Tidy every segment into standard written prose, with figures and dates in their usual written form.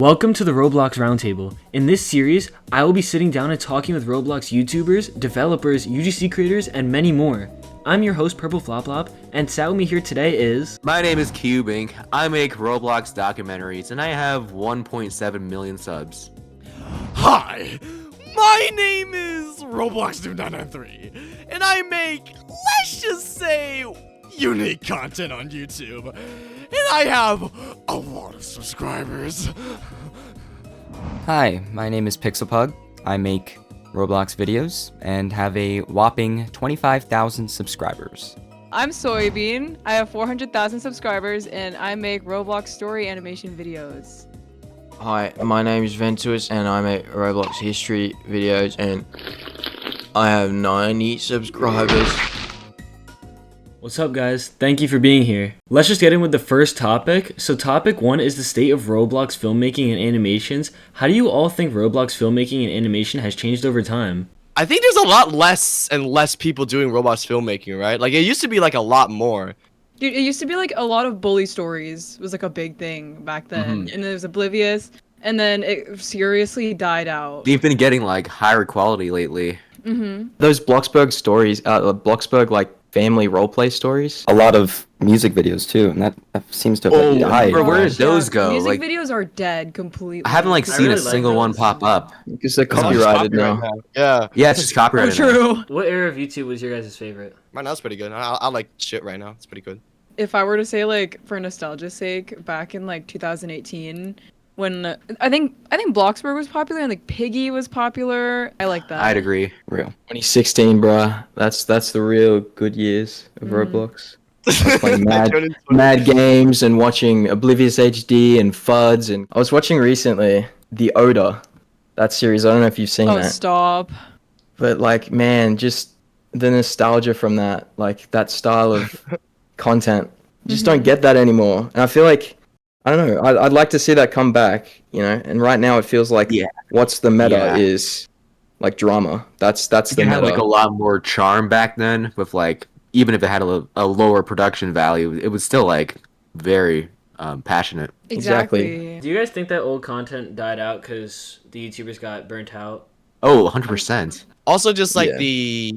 Welcome to the Roblox Round Table. In this series, I will be sitting down and talking with Roblox YouTubers, developers, UGC creators, and many more. I'm your host, Purple Flop, and sat with me here today is... My name is CubeINC. I make Roblox documentaries, and I have 1.7 million subs. Hi, my name is Roblox Dude 993, and I make, let's just say, unique content on YouTube. And I have a lot of subscribers. Hi, my name is PixelPug. I make Roblox videos and have a whopping 25,000 subscribers. I'm Soybean. I have 400,000 subscribers and I make Roblox story animation videos. Hi, my name is Ventuist and I make Roblox history videos and I have 90 subscribers. What's up, guys? Thank you for being here. Let's just get in with the first topic. So topic 1 is the state of Roblox filmmaking and animations. How do you all think Roblox filmmaking and animation has changed over time? I think there's a lot less and less people doing Roblox filmmaking, right? Like, it used to be, like, a lot more. Dude, it used to be like a lot of bully stories was like a big thing back then. And it was Oblivious. And then it seriously died out. They've been getting, like, higher quality lately. Those Bloxburg stories, Bloxburg, like, family roleplay stories. A lot of music videos too, and that seems to have died. Where did those go? Music Like, videos are dead completely. I haven't, like, seen really a like single one those. pop up. Because they're It's all copyrighted copyright now. Yeah. Yeah, it's just copyrighted. True. What era of YouTube was your guys' favorite? Right now, it's pretty good. I like shit right now. It's pretty good. If I were to say like for nostalgia's sake, back in like 2018, when I think Bloxburg was popular and like Piggy was popular. I like that. I'd agree. Real. 2016, bruh. That's the real good years of Roblox. I was playing mad games and watching Oblivious HD and FUDs, and I was watching recently The Odor, that series. I don't know if you've seen Oh, that. stop. But like, man, just the nostalgia from that, like that style of content, just don't get that anymore. And I feel like, I don't know, I'd like to see that come back, you know. And right now it feels like what's the meta is like drama. That's the It meta. had, like, a lot more charm back then with, like, even if it had a lower production value, it was still, like, very passionate. Exactly. Do you guys think that old content died out because the YouTubers got burnt out? Oh, 100%. Also, just like Yeah.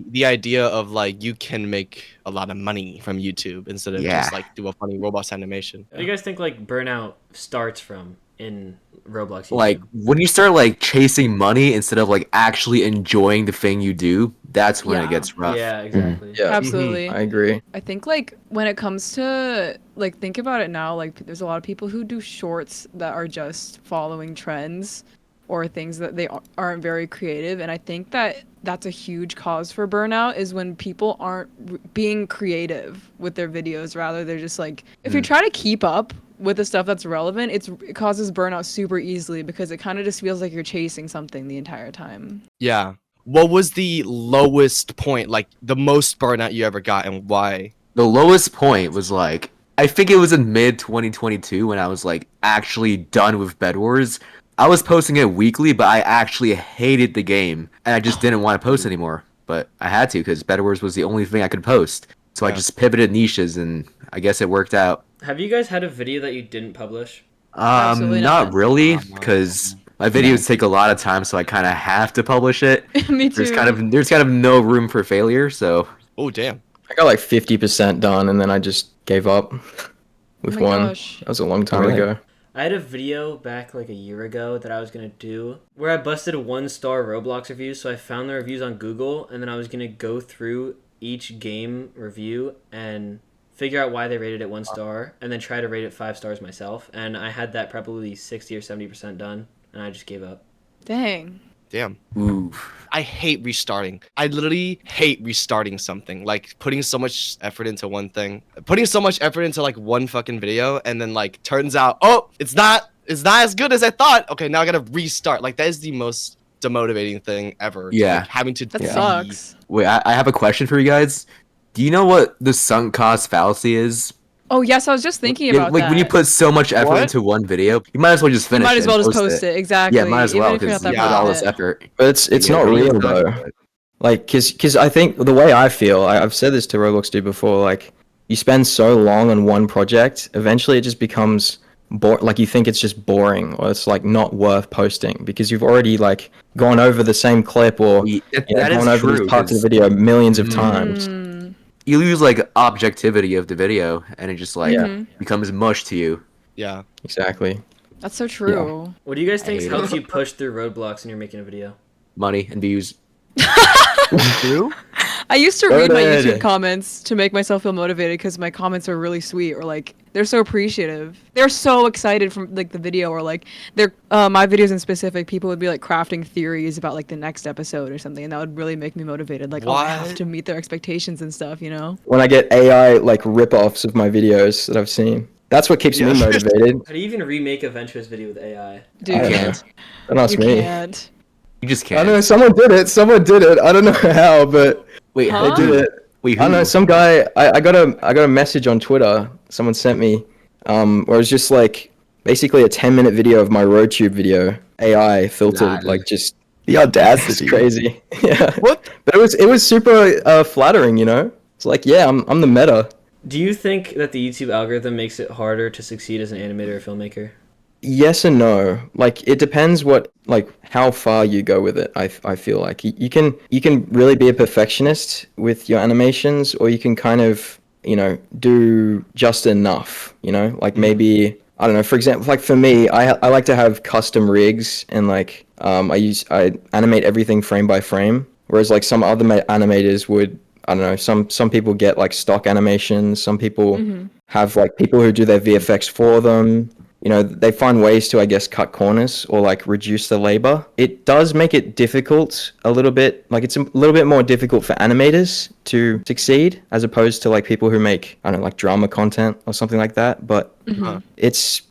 the idea of like you can make a lot of money from YouTube instead of just like do a funny Roblox animation. What do you guys think like burnout starts from in Roblox YouTube? Like, when you start, like, chasing money instead of, like, actually enjoying the thing you do, that's when it gets rough. Yeah, exactly. Yeah, Absolutely. I agree. I think like when it comes to like think about it now, like there's a lot of people who do shorts that are just following trends or things that they aren't very creative, and I think that that's a huge cause for burnout is when people aren't being creative with their videos. Rather, they're just like, if you try to keep up with the stuff that's relevant, it causes burnout super easily because it kind of just feels like you're chasing something the entire time. Yeah. What was the lowest point, like the most burnout you ever got, and why? The lowest point was, like, I think it was in mid 2022 when I was, like, actually done with Bed Wars. I was posting it weekly, but I actually hated the game, and I just didn't want to post anymore. But I had to because Bed Wars was the only thing I could post. So I just pivoted niches, and I guess it worked out. Have you guys had a video that you didn't publish? Absolutely Not not. really, because my videos take a lot of time, so I kind of have to publish it. Me too. There's kind of no room for failure, so Oh damn. I got like 50% done, and then I just gave up with Oh my one. gosh. That was a long time Really? ago. I had a video back like a year ago that I was going to do where I busted 1-star Roblox reviews. So I found the reviews on Google and then I was going to go through each game review and figure out why they rated it 1 star and then try to rate it 5 stars myself. And I had that probably 60 or 70% done and I just gave up. Dang. Damn. ooh. I hate restarting. I literally hate restarting something. Like putting so much effort into one thing. Putting so much effort into like one fucking video and then like turns out, oh, it's not as good as I thought. Okay, now I gotta restart. Like that is the most demotivating thing ever. Yeah. Like, having to That be- sucks. Wait, I have a question for you guys. Do you know what the sunk cost fallacy is? Oh, yes, I was just thinking about like that. when you put so much effort What? into one video, you might as well just You finish it. might as well and just post it. Exactly. Yeah, might as well Even if you're because not you that put all proud this of it. effort. But it's Yeah, not really real suck. though. Like, cause I think the way I feel, I've said this to Roblox Dude before. Like, you spend so long on one project, eventually it just becomes like you think it's just boring or it's like not worth posting because you've already like gone over the same clip or That is gone over true. these parts of the video millions of Mhm. times. You lose like objectivity of the video, and it just like Mhm. becomes mush to you. Yeah. Exactly. That's so true. What do you guys think hate helps it. you push through roadblocks when you're making a video? Money and views. True? I used to read my Noted. YouTube comments to make myself feel motivated because my comments are really sweet or like they're so appreciative. They're so excited from like the video or like they're my videos in specific. People would be like crafting theories about like the next episode or something, and that would really make me motivated. Like, oh, I have What? to meet their expectations and stuff. You know? When I get AI like rip-offs of my videos that I've seen, that's what keeps me Yeah. motivated. How do you even remake a Ventuist video with AI? I Dude, don't know. can't. Don't ask you me. can't. You just I can't. don't know. Someone did it. Someone did it. I don't know how, but Wait, Huh? they did it. Wait, I don't know. who? Some guy. I got a message on Twitter. Someone sent me, where it was just like basically a 10-minute video of my RoadTube video, AI filtered, Nah, like just The it's audacity. crazy. Yeah. What? But it was super flattering, you know. It's like, yeah, I'm the meta. Do you think that the YouTube algorithm makes it harder to succeed as an animator or filmmaker? Yes and no. Like it depends how far you go with it. I feel like you can really be a perfectionist with your animations, or you can kind of do just enough. Like maybe I don't know. For example, like for me, I like to have custom rigs and like I animate everything frame by frame, whereas like some other animators would. I don't know. Some people get like stock animations. Some people have like people who do their VFX for them. They find ways to, I guess, cut corners or like reduce the labor. It does make it difficult a little bit. Like it's a little bit more difficult for animators to succeed as opposed to like people who make, I don't know, like drama content or something like that. But it's,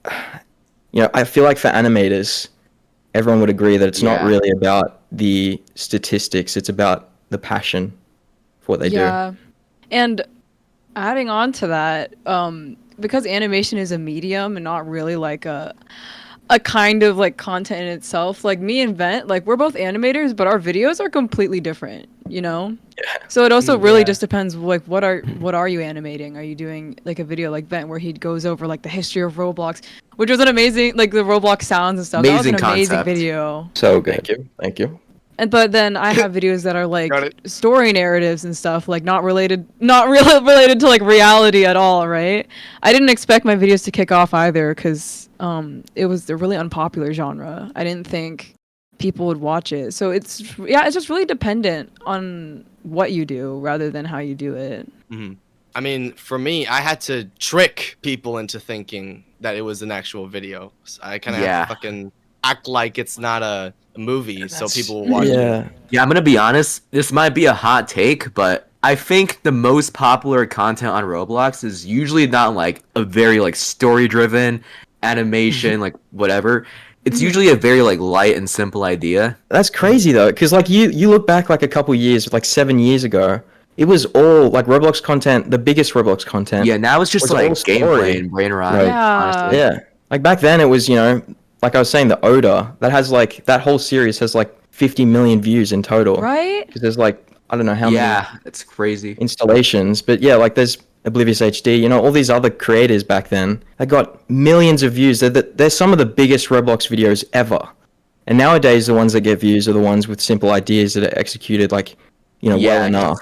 I feel like for animators, everyone would agree that it's not Yeah. really about the statistics. It's about the passion for what they do. Yeah. And adding on to that, because animation is a medium and not really like a kind of like content in itself, like me and Vent, like we're both animators, but our videos are completely different, So it also really just depends, like what are you animating? Are you doing like a video like Vent where he goes over like the history of Roblox, which was an amazing, like the Roblox sounds and stuff. That was Amazing an amazing concept. video. So good. Thank you. But then I have videos that are like Got it. story narratives and stuff, like not really related to like reality at all, right? I didn't expect my videos to kick off either because it was a really unpopular genre. I didn't think people would watch it. So it's just really dependent on what you do rather than how you do it. Mhm. I mean, for me, I had to trick people into thinking that it was an actual video. So I kind of Yeah. had to fucking act like it's not a movie, so people will watch it. Yeah. Yeah, I'm gonna be honest. This might be a hot take, but I think the most popular content on Roblox is usually not like a very like story-driven animation, like whatever. It's usually a very like light and simple idea. That's crazy though, because like you look back like a couple years, like 7 years ago, it was all like Roblox content, the biggest Roblox content. Yeah, now it's just Was like all story. gameplay and brain rot. Right. Yeah. Honestly. Yeah. Like back then it was, like I was saying, the Oda, that has like, that whole series has like 50 million views in total. Right? Because there's like, I don't know how many Yeah, it's crazy. installations, but yeah, like there's Oblivious HD, all these other creators back then, they got millions of views. They're some of the biggest Roblox videos ever. And nowadays, the ones that get views are the ones with simple ideas that are executed like, well Yeah, enough.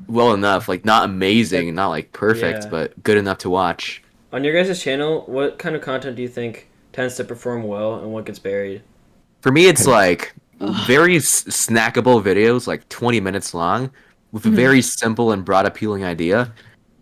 Well enough, like not amazing, not like perfect, Yeah. but good enough to watch. On your guys' channel, what kind of content do you think tends to perform well and what gets buried? For me, it's like very snackable videos, like 20 minutes long, with a very simple and broad appealing idea.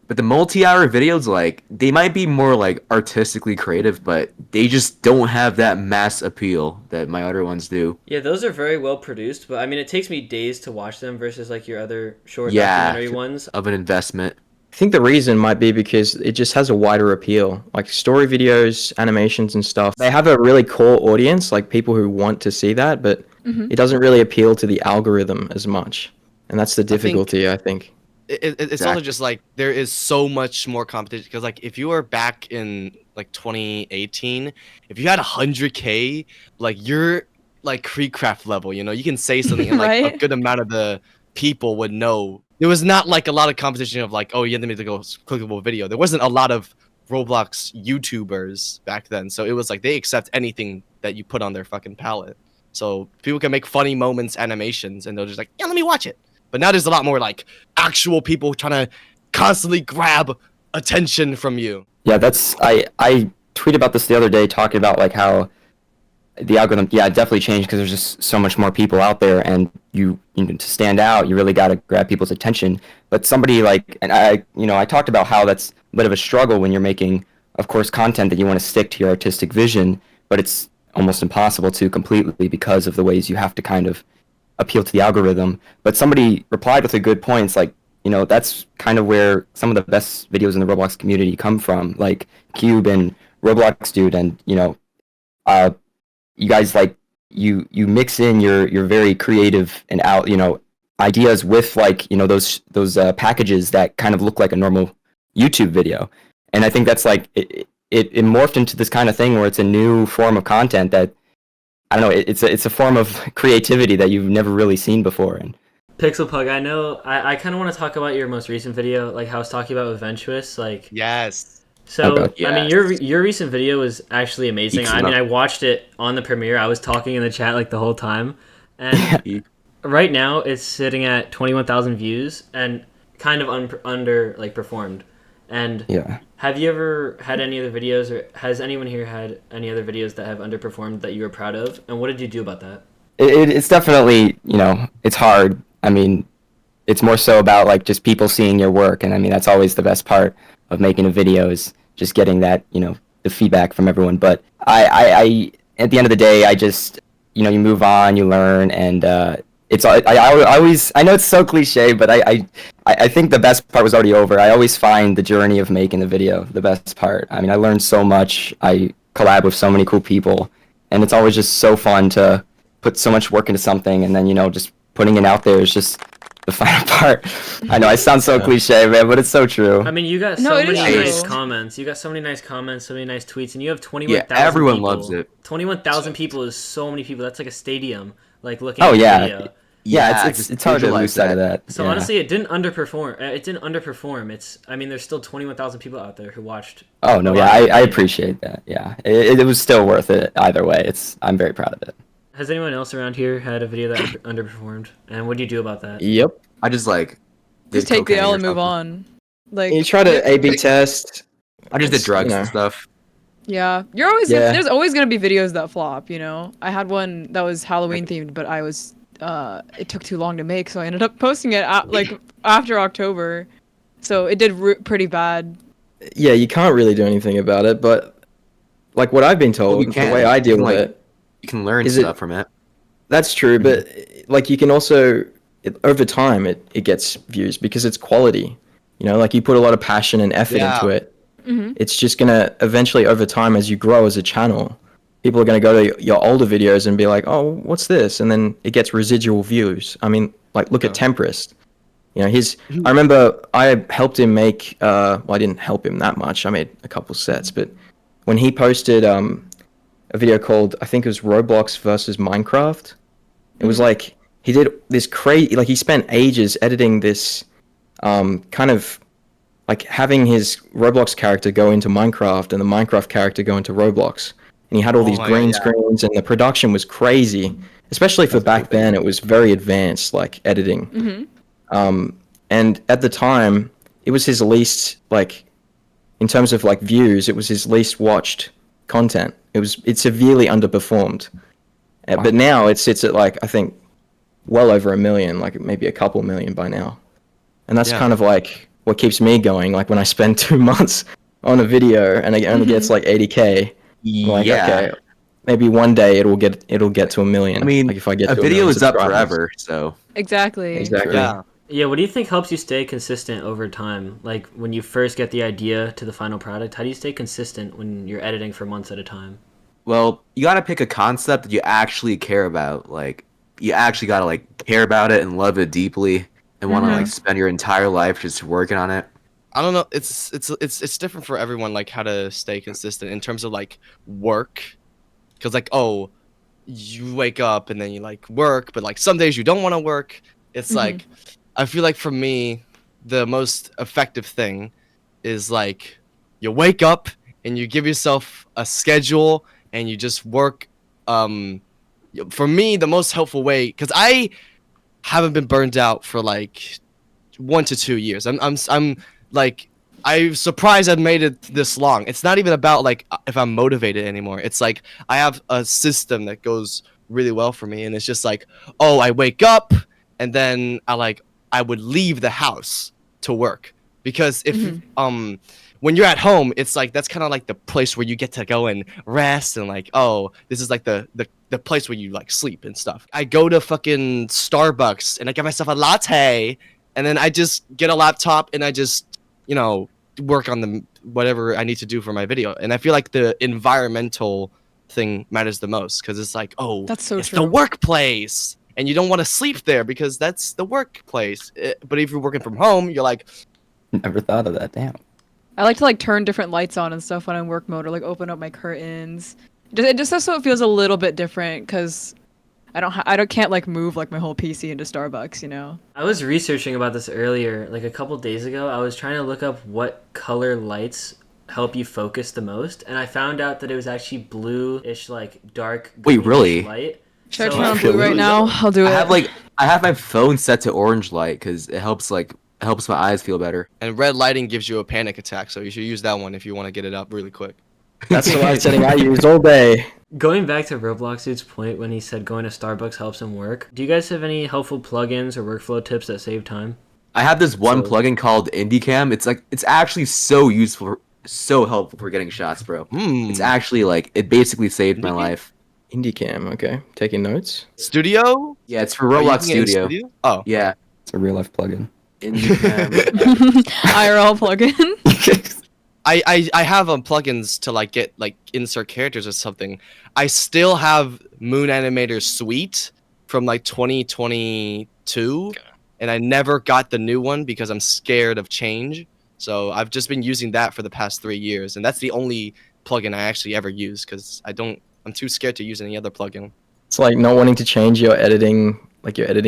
But the multi-hour videos, like, they might be more like artistically creative, but they just don't have that mass appeal that my other ones do. Yeah, those are very well produced, but I mean, it takes me days to watch them versus like your other short Yeah. documentary ones. Of an investment. I think the reason might be because it just has a wider appeal. Like story videos, animations and stuff, they have a really core audience, like people who want to see that, but it doesn't really appeal to the algorithm as much. And that's the difficulty, I think. It's also Exactly. just like there is so much more competition because like if you were back in like 2018, if you had 100K, like you're like Creecraft level, you can say something and like a Right? good amount of the people would know. There was not like a lot of competition of like, oh, you have to make a clickable video. There wasn't a lot of Roblox YouTubers back then. So it was like they accept anything that you put on their fucking palette. So people can make funny moments, animations, and they'll just like, yeah, let me watch it. But now there's a lot more like actual people trying to constantly grab attention from you. Yeah, that's I tweeted about this the other day, talking about like how the algorithm, yeah, it definitely changed because there's just so much more people out there, and you know, to stand out, you really got to grab people's attention. But somebody like, and I talked about how that's a bit of a struggle when you're making, of course, content that you want to stick to your artistic vision, but it's almost impossible to completely because of the ways you have to kind of appeal to the algorithm. But somebody replied with a good point. It's like, you know, that's kind of where some of the best videos in the Roblox community come from, like Cube and Roblox Dude, and you know, you guys like you mix in your very creative and out, you know, ideas with like, you know, those packages that kind of look like a normal YouTube video, and I think that's like it morphed into this kind of thing where it's a new form of content that, I don't know, it's a form of creativity that you've never really seen before. And PixelPug, I know I kind of want to talk about your most recent video, like how I was talking about with Ventuist, like Yes. so. Okay. I mean, your recent video was actually amazing. I mean, I watched it on the premiere. I was talking in the chat like the whole time, and right now it's sitting at 21,000 views and kind of under like performed. And yeah, have you ever had any other videos, or has anyone here had any other videos that have underperformed that you were proud of? And what did you do about that? it's definitely, you know, it's hard. I mean, it's more so about like just people seeing your work, and I mean that's always the best part of making a video, is just getting that, you know, the feedback from everyone. But I at the end of the day, I just, you know, you move on, you learn, and it's I always, I know it's so cliche, but I think the best part was already over. I always find the journey of making the video the best part. I mean, I learned so much. I collab with so many cool people, and it's always just so fun to put so much work into something, and then, you know, just putting it out there is just the final part. I know I sound so cliche, man, but it's so true. I mean, you got No, so it many is nice true. comments. You got so many nice comments, so many nice tweets, and you have 21,000 everyone people. loves it. 21,000 people is so many people. That's like a stadium, like looking Oh at the yeah, video. yeah, just it's hard to visualize lose sight of that. So yeah. honestly, it didn't underperform. It's, I mean, there's still 21,000 people out there who watched. Oh no, yeah, I appreciate that. Yeah, it was still worth it either way. I'm very proud of it. Has anyone else around here had a video that underperformed? And what do you do about that? Yep. I just like Just did take the cocaine L or and move something. on. Like You try to A/B test. I just did It's, drugs you know. and stuff. Yeah, you're always Yeah. there's always gonna be videos that flop. You know, I had one that was Halloween themed, but I was it took too long to make, so I ended up posting it like after October. So it did pretty bad. Yeah, you can't really do anything about it, but like what I've been told, Well, you the can. way I You deal can, with like, it, You can learn Is it- stuff from it. that's true, but like you can also, over time, it gets views because it's quality. You know, like you put a lot of passion and effort Yeah. into it. Mm-hmm. It's just gonna eventually, over time, as you grow as a channel, people are gonna go to your older videos and be like, "Oh, what's this?" And then it gets residual views. I mean, like look at Temperist. You know, I remember I helped him make. Well, I didn't help him that much. I made a couple sets, but when he posted a video called, I think it was Roblox versus Minecraft. It was like he did this crazy, like he spent ages editing this, kind of like having his Roblox character go into Minecraft and the Minecraft character go into Roblox. And he had all these my green God, yeah. screens, and the production was crazy, especially for back then. It was very advanced, like editing. Mm-hmm. And at the time, it was his least, like, in terms of like views, it was his least watched content. It severely underperformed. But now it sits at like, I think, well over 1 million, like maybe a couple million by now. And that's Yeah. kind of like what keeps me going. Like when I spend 2 months on a video and it only gets like 80K, I'm like, okay, maybe one day it'll get to 1 million. I mean, like if I get a to video 1 million is up subscribers. forever, so Exactly. Exactly. Yeah. Yeah, what do you think helps you stay consistent over time? Like when you first get the idea to the final product, how do you stay consistent when you're editing for months at a time? well, you gotta pick a concept that you actually care about. Like, you actually gotta like care about it and love it deeply, and want to like spend your entire life just working on it. I don't know. It's different for everyone. Like how to stay consistent in terms of like work, because like you wake up and then you like work, but like some days you don't want to work. It's like I feel like for me, the most effective thing is like you wake up and you give yourself a schedule and you just work. For me, the most helpful way, because I haven't been burned out for like 1 to 2 years. I'm like, I'm surprised I've made it this long. It's not even about like if I'm motivated anymore. It's like I have a system that goes really well for me, and it's just like, oh, I wake up and then I would leave the house to work, because if when you're at home, it's like that's kind of like the place where you get to go and rest, and like, oh, this is like the place where you like sleep and stuff. I go to fucking Starbucks and I get myself a latte, and then I just get a laptop and I just, you know, work on the whatever I need to do for my video. And I feel like the environmental thing matters the most, because it's like, oh, That's so it's true. the workplace, and you don't want to sleep there because that's the workplace. But if you're working from home, you're like, Never thought of that. Damn. I like to like turn different lights on and stuff when I'm in work mode, or like open up my curtains. It just so it feels a little bit different, because I can't like move like my whole PC into Starbucks, you know. I was researching about this earlier, like a couple days ago. I was trying to look up what color lights help you focus the most, and I found out that it was actually blue-ish, like dark Wait, greenish really? light. Should I So- turn on blue right now? I'll do it. I have my phone set to orange light because it helps my eyes feel better. and red lighting gives you a panic attack, so you should use that one if you want to get it up really quick. That's the light setting I use all day. Going back to Roblox Dude's point when he said going to Starbucks helps him work, do you guys have any helpful plugins or workflow tips that save time? I have this one So- plugin called IndieCam. It's actually so useful, so helpful for getting shots, bro. It's actually like it basically saved my life. IndieCam, okay. Taking notes. Studio? Yeah, it's for Are you Roblox using it in Studio. Oh, Yeah, It's a real life plugin. IndieCam. IRL plugin. I have plugins to like get like insert characters or something. I still have Moon Animator Suite from like 2022, and I never got the new one because I'm scared of change. So I've just been using that for the past 3 years, and that's the only plugin I actually ever use, because I'm too scared to use any other plugin. It's like not wanting to change your editing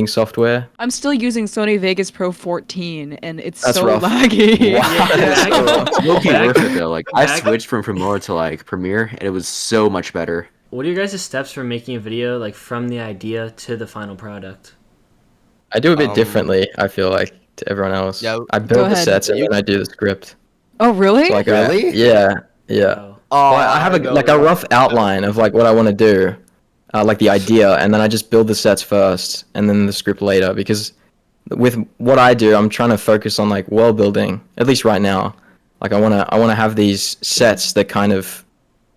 software. I'm still using Sony Vegas Pro 14, and it's That's so rough. laggy. Yeah, It's low-key Back- worth it though. Like I back- switched from Premiere to like Premiere, and it was so much better. What are your guys' steps for making a video, like from the idea to the final product? I do a bit differently, I feel like, to everyone else. Yeah. I Go build the ahead. sets and then I do the script. Oh, really? So, like, Really? Yeah. Oh. Well, I have a rough outline of like what I want to do, like the idea, and then I just build the sets first, and then the script later. Because with what I do, I'm trying to focus on like world building. At least right now, like I wanna have these sets that kind of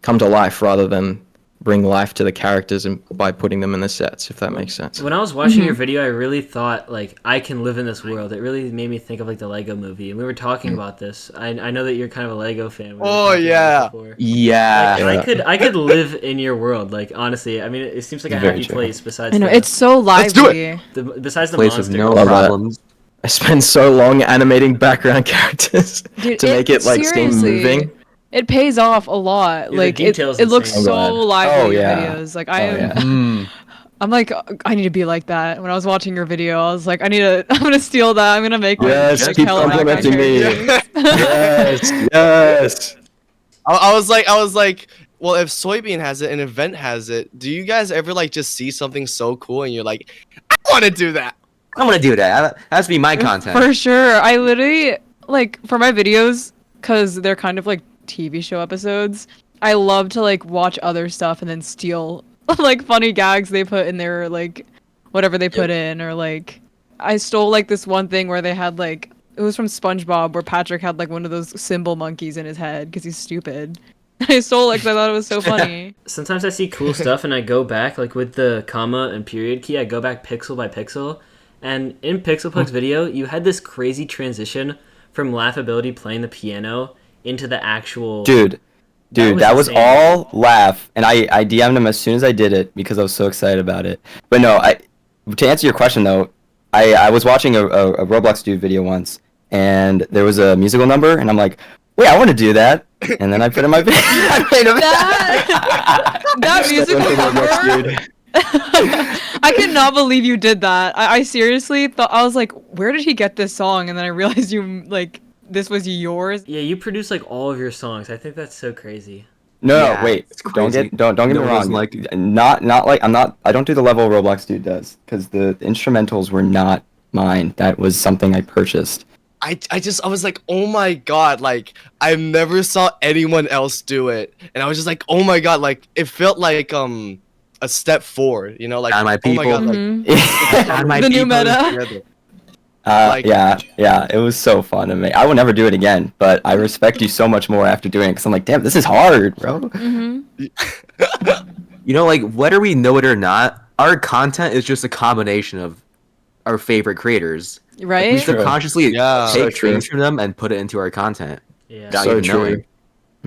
come to life rather than bring life to the characters and by putting them in the sets, if that makes sense. When I was watching your video, I really thought, like, I can live in this world. It really made me think of, like, the Lego movie. And we were talking about this. I know that you're kind of a Lego fan. We were Oh, talking about yeah. this before. Yeah. Like, I could live in your world. Like, honestly, I mean, it seems like a Very happy true. place besides I know, the, it's so Let's do lively. besides the Place monster. with no Love that. problems. I spend so long animating background characters Dude, to make it like seem seriously, moving. It pays off a lot. Yeah, the like details it looks insane. so Oh, God. lively Oh, in your yeah. videos. Like yeah. I'm like, I need to be like that. When I was watching your video, I was like, I'm gonna steal that. I'm gonna make Yes, like, keep hella background complimenting me. characters. Yes. I was like, well, if Soybean has it and Event has it, do you guys ever like just see something so cool and you're like, I want to do that? I want to do that. That has to be my content. For sure. I literally, like, for my videos, because they're kind of like TV show episodes, I love to, like, watch other stuff and then steal, like, funny gags they put in their, like, whatever they put in. Or, like, I stole, like, this one thing where they had, like, it was from SpongeBob where Patrick had, like, one of those symbol monkeys in his head because he's stupid. I stole it because I thought it was so funny. Sometimes I see cool stuff and I go back, like with the comma and period key, I go back pixel by pixel. And in PixelPug's video, you had this crazy transition from laughability playing the piano into the actual... Dude, was that was insane. all laugh, and I DM'd him as soon as I did it because I was so excited about it. But no, to answer your question though, I was watching a Roblox Dude video once, and there was a musical number, and I'm like, wait, I want to do that, and then I put in my video. I made him That musical number. I could not believe you did that. I seriously thought, I was like, where did he get this song? And then I realized you like this was yours. Yeah, you produce like all of your songs. I think that's so crazy. No, Yeah, wait. it's Don't crazy. get me No one wrong. doesn't like it. Not like I don't do the level Roblox dude does because the instrumentals were not mine. That was something I purchased. I was like, oh my god, like I never saw anyone else do it, and I was just like, oh my god, like it felt like a step forward, you know, like Not my oh my god, people. like Mhm. Not my The new people. meta. Like- yeah, it was so fun to me. I will never do it again, but I respect you so much more after doing it because I'm like, damn, this is hard, bro. Mhm. You know, like whether we know it or not, our content is just a combination of our favorite creators. We Right? True. subconsciously Yeah. So take true. things from them and put it into our content. Yeah. Without So even true. knowing.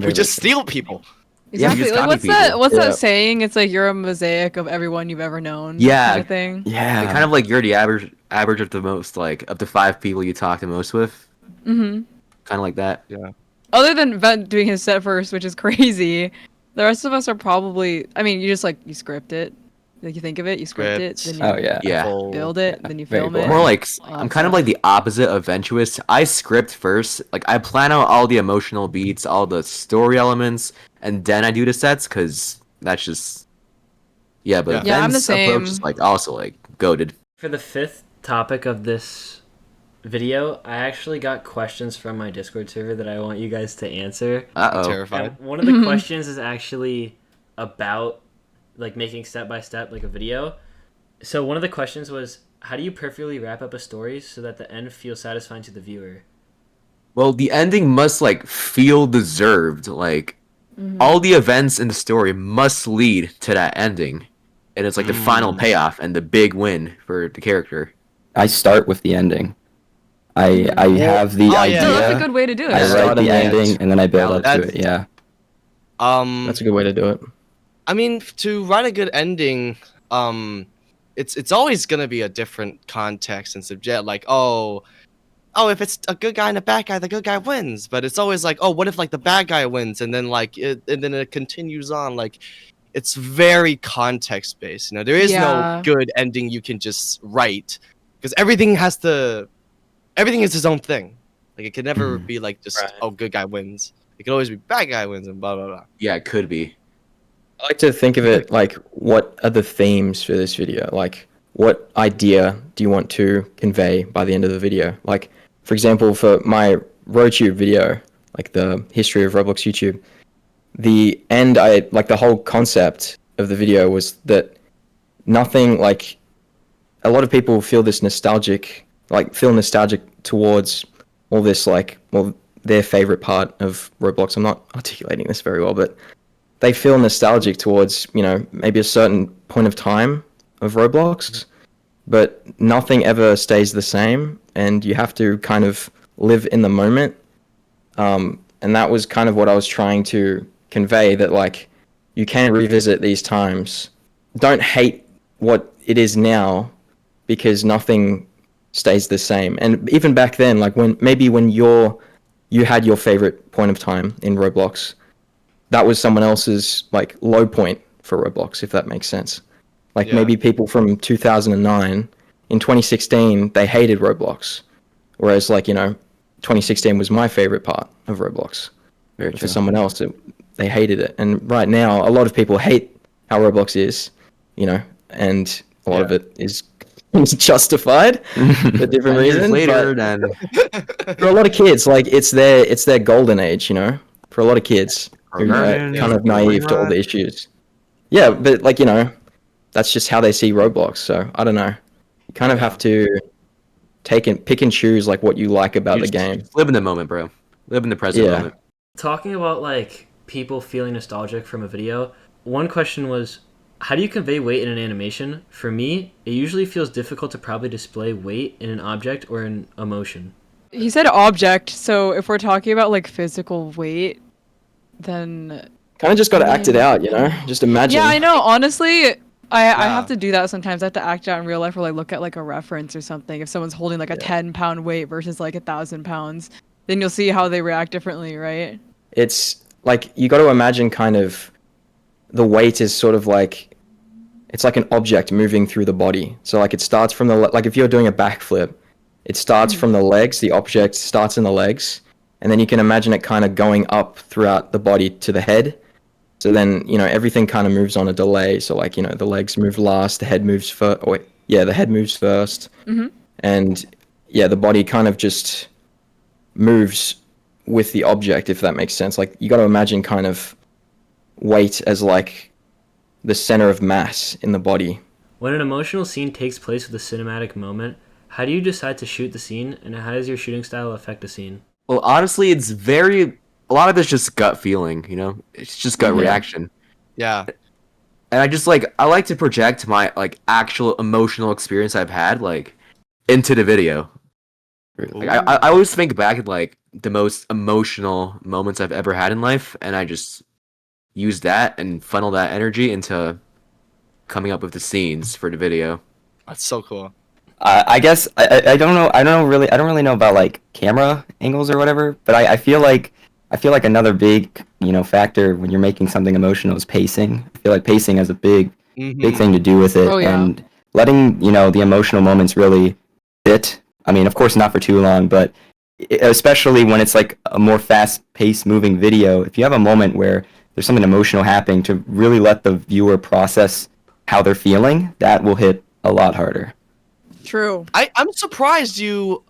we just steal people. Yeah, we Exactly. just Like copy what's people. that? What's Yeah. that saying? It's like you're a mosaic of everyone you've ever known. Yeah. Kind of thing. Yeah. And kind of like you're the average of the most, like of the 5 people you talk the most with. Mhm. Kind of like that. Other than Vent doing his set first, which is crazy, the rest of us are probably. I mean, you just like you script it, like you think of it, you script it, Script. then you Oh yeah. Yeah. build it, then you Very film it. boring. More like all I'm that kind of stuff. like the opposite of Ventuist. I script first. Like I plan out all the emotional beats, all the story elements, and then I do the sets because that's just But Yeah, I'm the Ben's approach is same. like also like goated. For the fifth topic of this video, I actually got questions from my Discord server that I want you guys to answer. Uh-oh. Terrified. And one of the questions is actually about like making step by step like a video. So one of the questions was, how do you perfectly wrap up a story so that the end feels satisfying to the viewer? Well, the ending must like feel deserved. Like all the events in the story must lead to that ending, and it's like the final payoff and the big win for the character. I start with the ending. I have the Oh, yeah. idea. No, that's a good way to do it. I Start write and the end. ending and then I build up to That's- it. Yeah. That's a good way to do it. I mean, to write a good ending, it's always gonna be a different context and subject. Like, oh, if it's a good guy and a bad guy, the good guy wins. But it's always like, oh, what if like the bad guy wins, and then it continues on. Like, it's very context based. You know, there is Yeah. no good ending you can just write because everything is its own thing. Like, it can never be like just Right. oh, good guy wins. It could always be bad guy wins and blah blah blah. Yeah, it could be. I like to think of it like, what are the themes for this video? Like, what idea do you want to convey by the end of the video? Like, for example, for my RoTube video, like the history of Roblox YouTube, the end, the whole concept of the video was that nothing, like, a lot of people feel nostalgic towards all this, like, well, their favorite part of Roblox. I'm not articulating this very well, but they feel nostalgic towards, maybe a certain point of time of Roblox, but nothing ever stays the same, and you have to kind of live in the moment. And that was kind of what I was trying to convey, that like you can revisit these times. Don't hate what it is now, because nothing stays the same. And even back then, like when you had your favorite point of time in Roblox, that was someone else's like low point for Roblox, if that makes sense. Like Yeah. maybe people from 2009, in 2016, they hated Roblox. Whereas 2016 was my favorite part of Roblox. Very For true. someone else, they hated it. And right now, a lot of people hate how Roblox is, and a lot of it is justified for different 10 years reasons. later, but then for a lot of kids, like it's their golden age, for a lot of kids who are Garden, kind of naive to all the issues. Yeah, but that's just how they see Roblox. So I don't know. You kind of have to pick and choose like what you like about you the game. just live in the moment, bro. Live in the present Yeah. moment. Talking about like people feeling nostalgic from a video, one question was, how do you convey weight in an animation? For me, it usually feels difficult to probably display weight in an object or an emotion. He said object, so if we're talking about like physical weight, then Kind of just got to act it out, Just imagine. yeah, I know. Honestly, I Yeah. have to do that sometimes. I have to act it out in real life, or like look at like a reference or something. If someone's holding like a 10-pound weight versus like 1,000 pounds, then you'll see how they react differently, right? It's like you got to imagine kind of the weight is sort of like it's like an object moving through the body. So like it starts from like if you're doing a backflip, it starts from the legs. The object starts in the legs, and then you can imagine it kind of going up throughout the body to the head. So then, everything kind of moves on a delay. So like, the legs move last, the head moves first. The head moves first. Mm-hmm. And yeah, the body kind of just moves with the object, if that makes sense. Like, you got to imagine kind of weight as like the center of mass in the body. When an emotional scene takes place with a cinematic moment, how do you decide to shoot the scene, and how does your shooting style affect the scene? Well, honestly, a lot of it's just gut feeling, It's just gut reaction. Yeah. And I like to project my like actual emotional experience I've had like into the video. Like, I always think back at like the most emotional moments I've ever had in life, and I just use that and funnel that energy into coming up with the scenes for the video. That's so cool. I guess I don't know. I don't really know about like camera angles or whatever. But I feel like another big factor when you're making something emotional is pacing. I feel like pacing has a big thing to do with it, and letting the emotional moments really fit. I mean, of course, not for too long, but especially when it's like a more fast-paced moving video. If you have a moment where there's something emotional happening, to really let the viewer process how they're feeling, that will hit a lot harder. True. I'm surprised you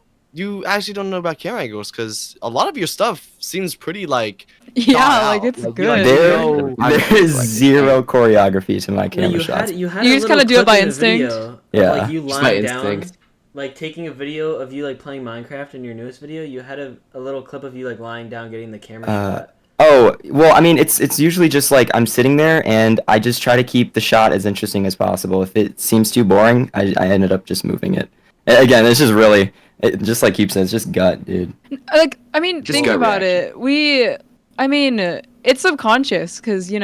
actually don't know about camera angles, because a lot of your stuff seems pretty like Yeah, thought like out. it's Like, good. There is zero choreography to my camera shots. You just kinda do it by instinct? Yeah. Like you Just by lying down, instinct. like taking a video of you like playing Minecraft in your newest video. You had a little clip of you like lying down getting the camera shot. Oh, well, I mean, it's usually just like I'm sitting there and I just try to keep the shot as interesting as possible. If it seems too boring, I ended up just moving it. Again, it's just really, just like Cube said, it's just gut, dude. Like, I mean, Just think gut about reaction. it. It's subconscious because, we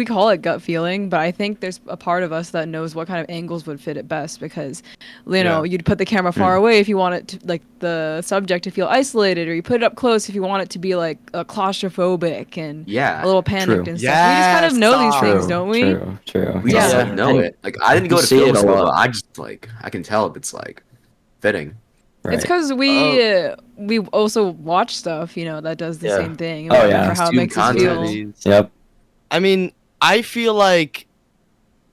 call it gut feeling, but I think there's a part of us that knows what kind of angles would fit it best because, you'd put the camera far away if you want it to, like, the subject to feel isolated, or you put it up close if you want it to be, like, claustrophobic and Yeah, a little panicked true. and stuff. We just kind of know these Yes, things, don't we? True. We Yeah. just like know And it. Like I didn't go you to see film it a school, lot. but I just like I can tell if it's like fitting. Right. It's because we also watch stuff, that does the Yeah. same thing. Oh, yeah. For how it Consume makes us feel. content. Yep. I mean, I feel like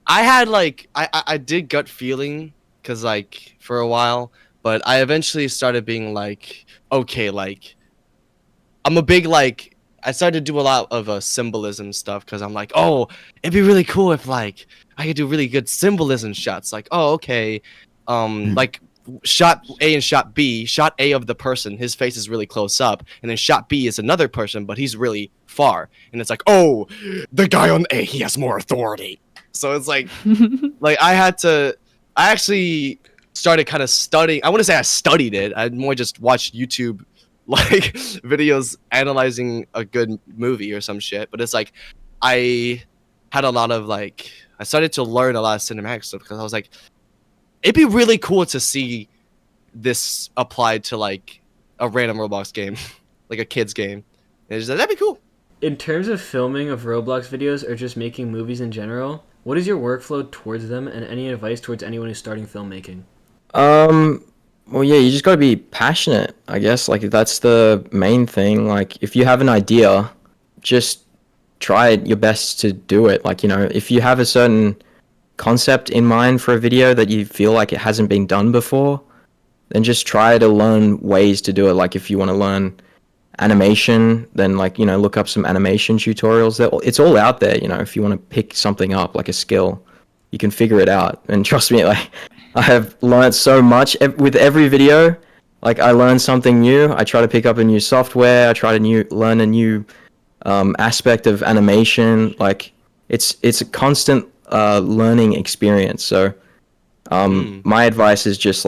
I had like I did gut feeling because like for a while, but I eventually started being like, okay, like I'm a big like I started to do a lot of symbolism stuff because I'm like, oh, it'd be really cool if like I could do really good symbolism shots. Like, oh, okay, like shot A and shot B. Shot A of the person, his face is really close up, and then shot B is another person, but he's really far, and it's like, oh, the guy on A, he has more authority. So it's like, I actually started kind of studying. I wouldn't say I studied it. I more just watched YouTube like videos analyzing a good movie or some shit. But it's like I had a lot of like I started to learn a lot of cinematic stuff because I was like, it'd be really cool to see this applied to like a random Roblox game, like a kid's game. And it's just, that'd be cool. In terms of filming of Roblox videos or just making movies in general, what is your workflow towards them, and any advice towards anyone who's starting filmmaking? Well, yeah, you just got to be passionate, I guess. Like, that's the main thing. Like, if you have an idea, just try your best to do it. Like, if you have a certain concept in mind for a video that you feel like it hasn't been done before, then just try to learn ways to do it. Like, if you want to learn animation, then look up some animation tutorials. It's all out there. If you want to pick something up, like a skill, you can figure it out. And trust me, like, I have learned so much with every video. Like, I learn something new. I try to pick up a new software. I try to learn a new aspect of animation. Like, it's a constant learning experience. So my advice is just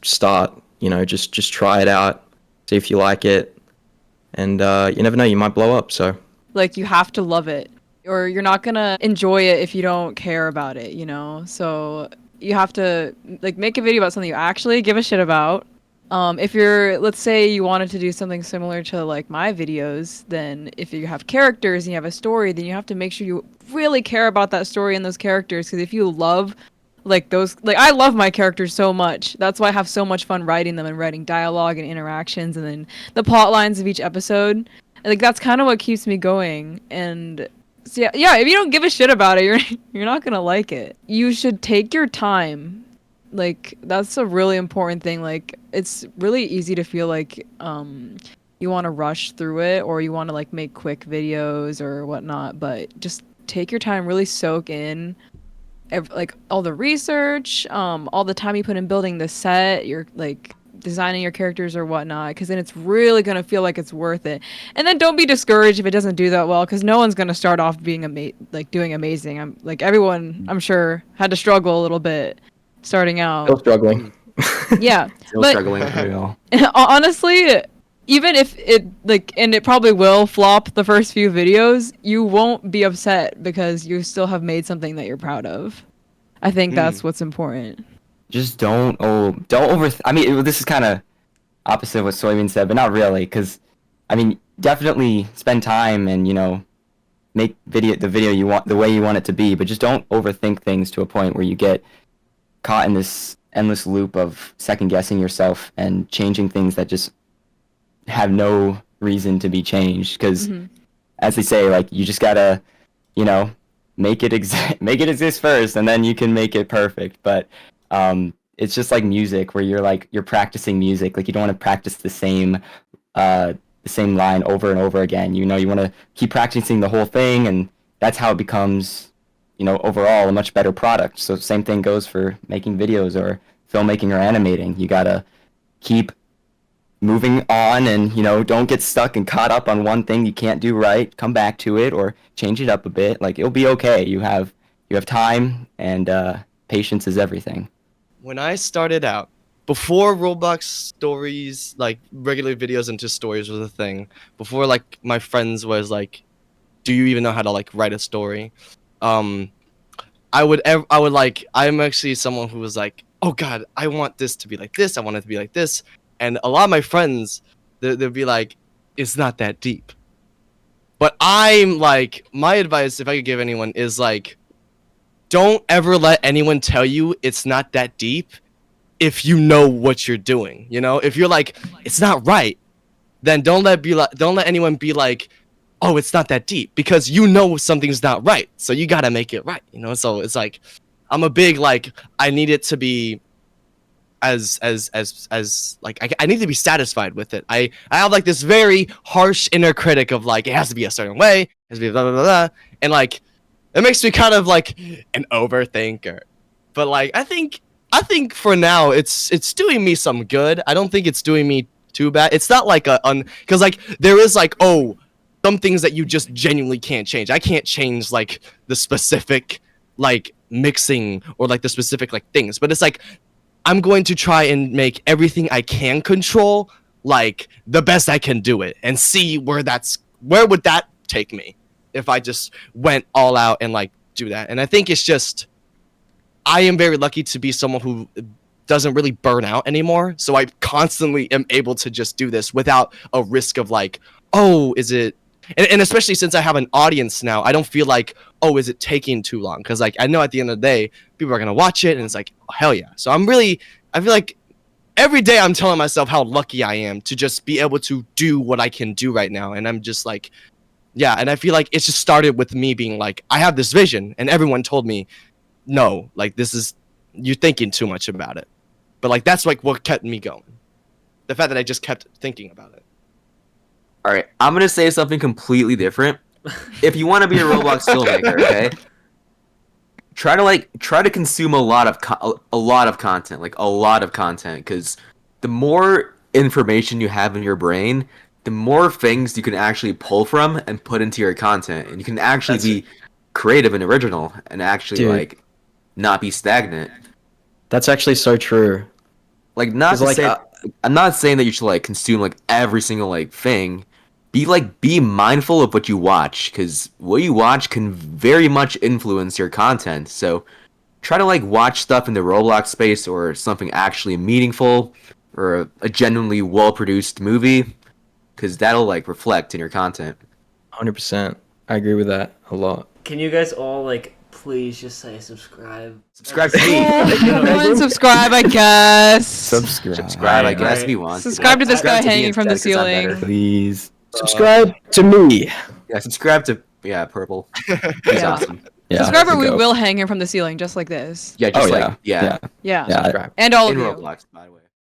start. Just try it out, see if you like it. And you never know, you might blow up. So Like, you have to love it, or you're not gonna enjoy it if you don't care about it, So you have to like make a video about something you actually give a shit about. If let's say you wanted to do something similar to like my videos, then if you have characters and you have a story, then you have to make sure you really care about that story and those characters. Because if you love Like those, like I love my characters so much. That's why I have so much fun writing them and writing dialogue and interactions and then the plot lines of each episode. And, like that's kind of what keeps me going. And so yeah, if you don't give a shit about it, you're not gonna like it. You should take your time. Like that's a really important thing. Like it's really easy to feel like you want to rush through it or you want to like make quick videos or whatnot, but just take your time, really soak in like all the research, all the time you put in building the set, you're like designing your characters or whatnot, because then it's really gonna feel like it's worth it. And then don't be discouraged if it doesn't do that well, because no one's gonna start off being doing amazing. I'm like everyone, I'm sure, had to struggle a little bit starting out. Still struggling. Yeah, Still but struggling with it all. honestly, even if it like, and it probably will flop the first few videos, you won't be upset because you still have made something that you're proud of. I think that's what's important. Just don't over. I mean, this is kind of opposite of what Soybean said, but not really, because I mean, definitely spend time and make the video you want the way you want it to be, but just don't overthink things to a point where you get caught in this endless loop of second guessing yourself and changing things that just have no reason to be changed. Because as they say, like you just gotta make it exist first, and then you can make it perfect. But it's just like music, where you're practicing music. Like you don't want to practice the same line over and over again. You want to keep practicing the whole thing, and that's how it becomes overall a much better product. So same thing goes for making videos or filmmaking or animating. You gotta keep moving on, and don't get stuck and caught up on one thing you can't do right. Come back to it or change it up a bit. Like it'll be okay. You have time, and patience is everything. When I started out, before Roblox stories, like regular videos into stories was a thing, before like my friends was like, do you even know how to like write a story? I'm actually someone who was like, oh god, I want this to be like this, I want it to be like this. And a lot of my friends, they'll be like, it's not that deep. But I'm like, my advice, if I could give anyone, is like, don't ever let anyone tell you it's not that deep if you know what you're doing. If you're like, it's not right, then don't let anyone be like, oh, it's not that deep, because something's not right, so you gotta make it right. So it's like, I'm a big like, I need it to be as like I need to be satisfied with it. I have like this very harsh inner critic of like, it has to be a certain way, it has to be blah blah blah, blah. And like it makes me kind of like an overthinker. But like I think for now it's doing me some good. I don't think it's doing me too bad. It's not like because like there is like, oh, some things that you just genuinely can't change. I can't change like the specific like mixing or like the specific like things, but it's like I'm going to try and make everything I can control like the best I can do it, and see where would that take me if I just went all out and like do that. And I think it's just, I am very lucky to be someone who doesn't really burn out anymore, so I constantly am able to just do this without a risk of like, oh, is it, and especially since I have an audience now, I don't feel like, oh, is it taking too long? Because like I know at the end of the day, people are gonna watch it, and it's like, oh, hell yeah. So I feel like every day I'm telling myself how lucky I am to just be able to do what I can do right now, and I'm just like, yeah. And I feel like it's just started with me being like, I have this vision, and everyone told me, no, like you're thinking too much about it. But like that's like what kept me going. The fact that I just kept thinking about it. All right, I'm gonna say something completely different. If you want to be a Roblox filmmaker, okay, try to consume a lot of content, because the more information you have in your brain, the more things you can actually pull from and put into your content, and you can actually be creative and original, and actually like not be stagnant. That's actually so true. Like, not to like, say, I'm not saying that you should like consume like every single like thing. Be mindful of what you watch, because what you watch can very much influence your content. So try to like watch stuff in the Roblox space, or something actually meaningful, or a genuinely well-produced movie, because that'll like reflect in your content. 100%. I agree with that a lot. Can you guys all like please just say subscribe. Subscribe to me. Everyone subscribe, I guess. Subscribe, I guess, if you want. Subscribe to this guy Subscribe me hanging from the instead, 'cause I'm ceiling. better. Please. Subscribe to me. Yeah, subscribe to Purple. He's Yeah. awesome. Yeah. Subscribe or there we you go. will hang him from the ceiling, just like this. Yeah, just Oh, like yeah. Yeah. Subscribe. And all of in you. Roblox, by the way.